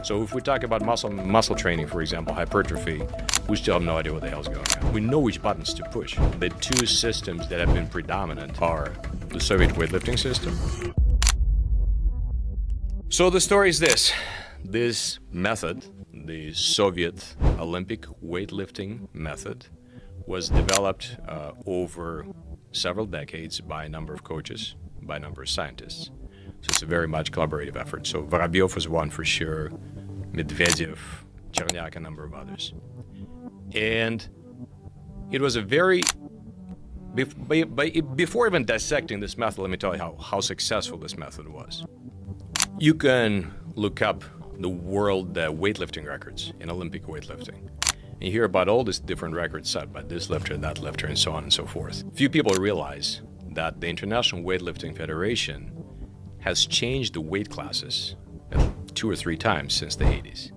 So if we talk about muscle training, for example, hypertrophy, we still have no idea what the hell's going on. We know which buttons to push. The two systems that have been predominant are the Soviet weightlifting system. So the story is this. This method, the Soviet Olympic weightlifting method, was developed over several decades by a number of coaches, by a number of scientists. So it's a very much collaborative effort. So Vorobyov was one for sure, Medvedev, Chernyak, a number of others. And it was a very, before even dissecting this method, let me tell you how successful this method was. You can look up the world weightlifting records in Olympic weightlifting. And you hear about all these different records set by this lifter, that lifter, and so on and so forth. Few people realize that the International Weightlifting Federation has changed the weight classes 2 or 3 times since the 80s.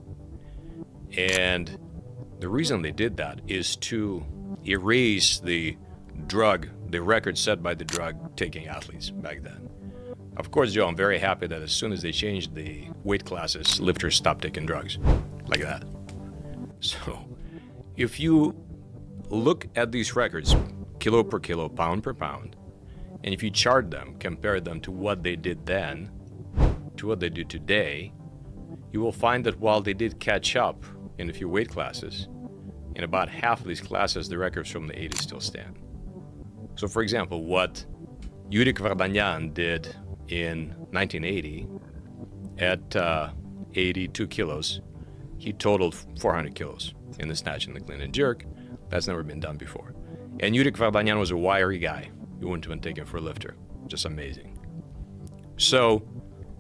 And the reason they did that is to erase the record set by the drug-taking athletes back then. Of course, Joe, I'm very happy that as soon as they changed the weight classes, lifters stopped taking drugs like that. So if you look at these records, kilo per kilo, pound per pound, and if you chart them, compare them to what they did then, to what they do today, you will find that while they did catch up in a few weight classes, in about half of these classes, the records from the 80s still stand. So for example, what Yuri Vardanyan did in 1980 at 82 kilos, he totaled 400 kilos in the snatch and the clean and jerk. That's never been done before. And Yuri Vardanyan was a wiry guy. You wouldn't have been taken for a lifter. Just amazing. So,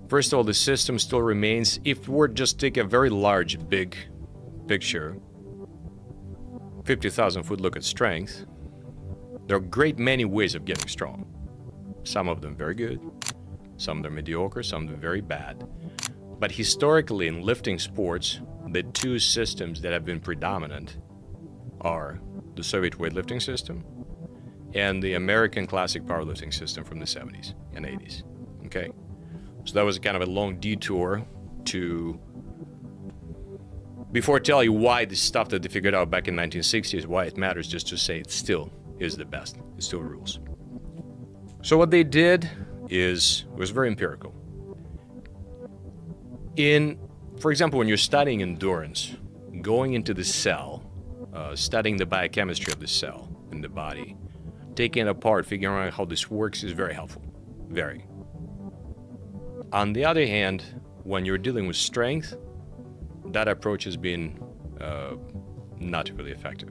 first of all, the system still remains. If we're just take a very large, big picture, 50,000 foot look at strength, there are a great many ways of getting strong. Some of them very good, some of them mediocre, some of them very bad. But historically in lifting sports, the two systems that have been predominant are the Soviet weightlifting system and the American classic powerlifting system from the 70s and 80s, okay? So that was kind of a long detour to, before I tell you why the stuff that they figured out back in 1960s, why it matters, just to say it still is the best, it still rules. So what they did was very empirical. For example, when you're studying endurance, going into the cell, studying the biochemistry of the cell in the body, taking it apart, figuring out how this works is very helpful, very. On the other hand, when you're dealing with strength, that approach has been not really effective.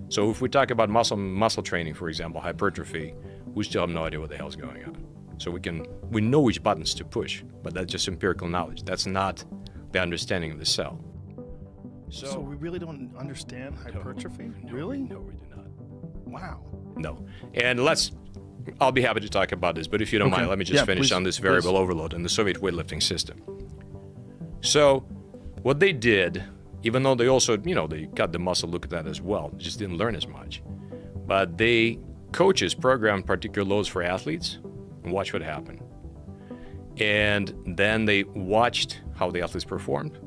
So if we talk about muscle training, for example, hypertrophy, we still have no idea what the hell's going on. So we know which buttons to push, but that's just empirical knowledge. That's not the understanding of the cell. So we really don't understand hypertrophy? No, really? No, we do not. Wow. No. And I'll be happy to talk about this, but if you don't mind, let me just finish on this variable overload and the Soviet weightlifting system. So what they did, even though they also, they cut the muscle, look at that as well, just didn't learn as much. But coaches programmed particular loads for athletes and watch what happened. And then they watched how the athletes performed,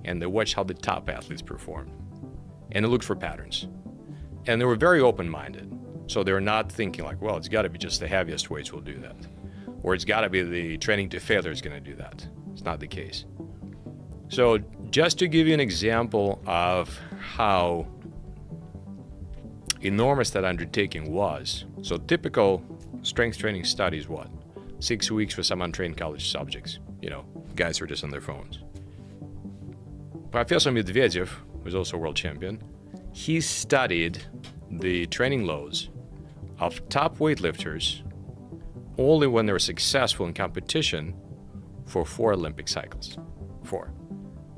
and they watched how the top athletes performed. And they looked for patterns. And they were very open-minded. So they were not thinking like, well, it's got to be just the heaviest weights will do that. Or it's got to be the training to failure is going to do that. It's not the case. So just to give you an example of how enormous that undertaking was. So typical strength training studies, 6 weeks for some untrained college subjects. Guys who are just on their phones. Professor Medvedev, who's also a world champion, he studied the training loads of top weightlifters only when they were successful in competition for 4 Olympic cycles. 4.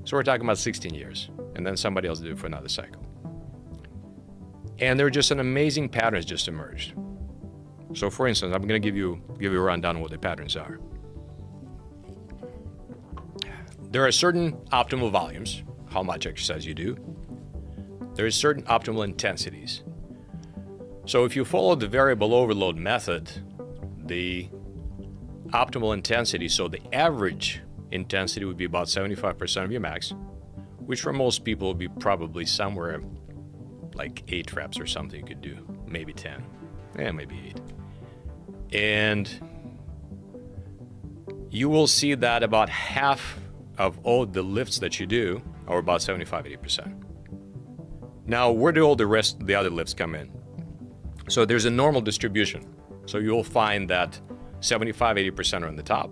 So we're talking about 16 years, and then somebody else did it for another cycle. And there were just an amazing patterns just emerged. So for instance, I'm going to give you a rundown of what the patterns are. There are certain optimal volumes, how much exercise you do. There are certain optimal intensities. So if you follow the variable overload method, the optimal intensity, so the average intensity would be about 75% of your max, which for most people would be probably somewhere like 8 reps or something you could do, maybe 10, maybe 8. And you will see that about half of all the lifts that you do are about 75-80%. Now, where do all the other lifts come in? So there's a normal distribution. So you'll find that 75-80% are on the top,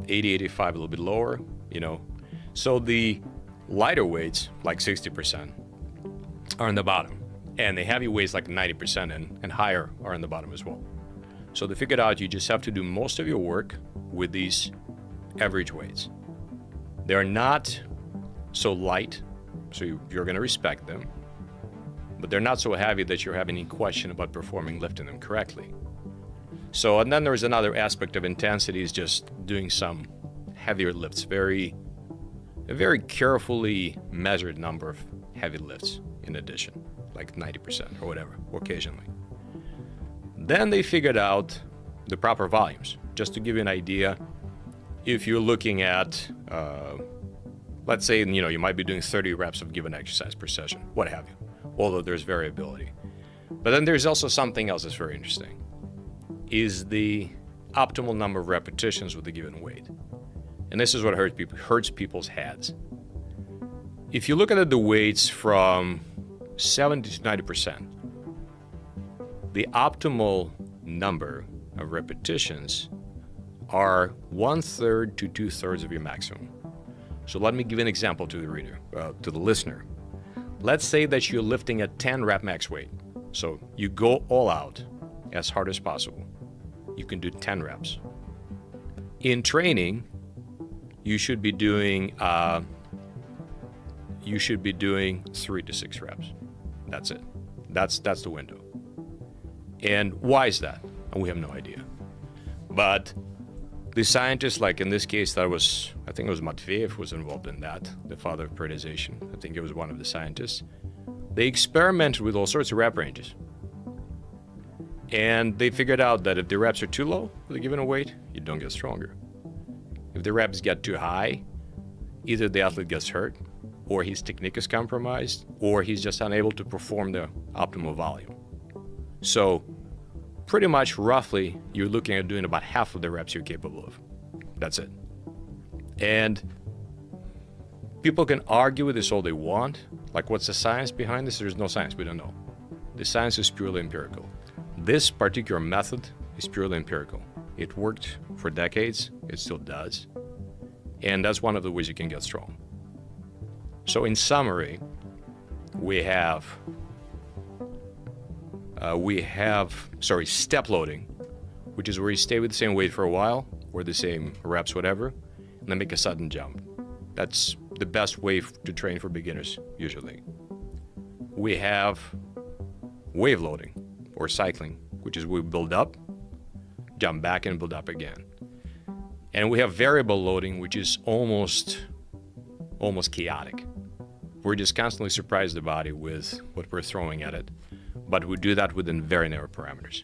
80-85 a little bit lower, So the lighter weights, like 60%, are on the bottom. And the heavy weights, like 90% and higher, are on the bottom as well. So they figured out you just have to do most of your work with these average weights. They're not so light, so you're going to respect them, but they're not so heavy that you have any question about lifting them correctly. So, and then there's another aspect of intensity is just doing some heavier lifts, a very carefully measured number of heavy lifts in addition, like 90% or whatever, occasionally. Then they figured out the proper volumes. Just to give you an idea, if you're looking at, let's say, you might be doing 30 reps of given exercise per session, what have you, although there's variability. But then there's also something else that's very interesting, is the optimal number of repetitions with a given weight. And this is what hurts people's heads. If you look at the weights from 70 to 90%, the optimal number of repetitions are 1/3 to 2/3 of your maximum. So let me give an example to the reader, to the listener. Let's say that you're lifting a 10 rep max weight. So you go all out as hard as possible. You can do 10 reps. In training, you should be doing 3 to 6 reps. That's it. That's the window. And why is that? We have no idea. But the scientists, like in this case, I think it was Matveyev was involved in that, the father of periodization. I think it was one of the scientists. They experimented with all sorts of rep ranges. And they figured out that if the reps are too low with a given weight, you don't get stronger. If the reps get too high, either the athlete gets hurt, or his technique is compromised, or he's just unable to perform the optimal volume. So pretty much roughly, you're looking at doing about half of the reps you're capable of. That's it. And people can argue with this all they want. Like, what's the science behind this? There's no science. We don't know. The science is purely empirical. This particular method is purely empirical. It worked for decades. It still does. And that's one of the ways you can get strong. So in summary, we have step loading, which is where you stay with the same weight for a while, or the same reps, whatever, and then make a sudden jump. That's the best way to train for beginners, usually. We have wave loading, or cycling, which is we build up, jump back, and build up again. And we have variable loading, which is almost chaotic. We're just constantly surprise the body with what we're throwing at it, but we do that within very narrow parameters.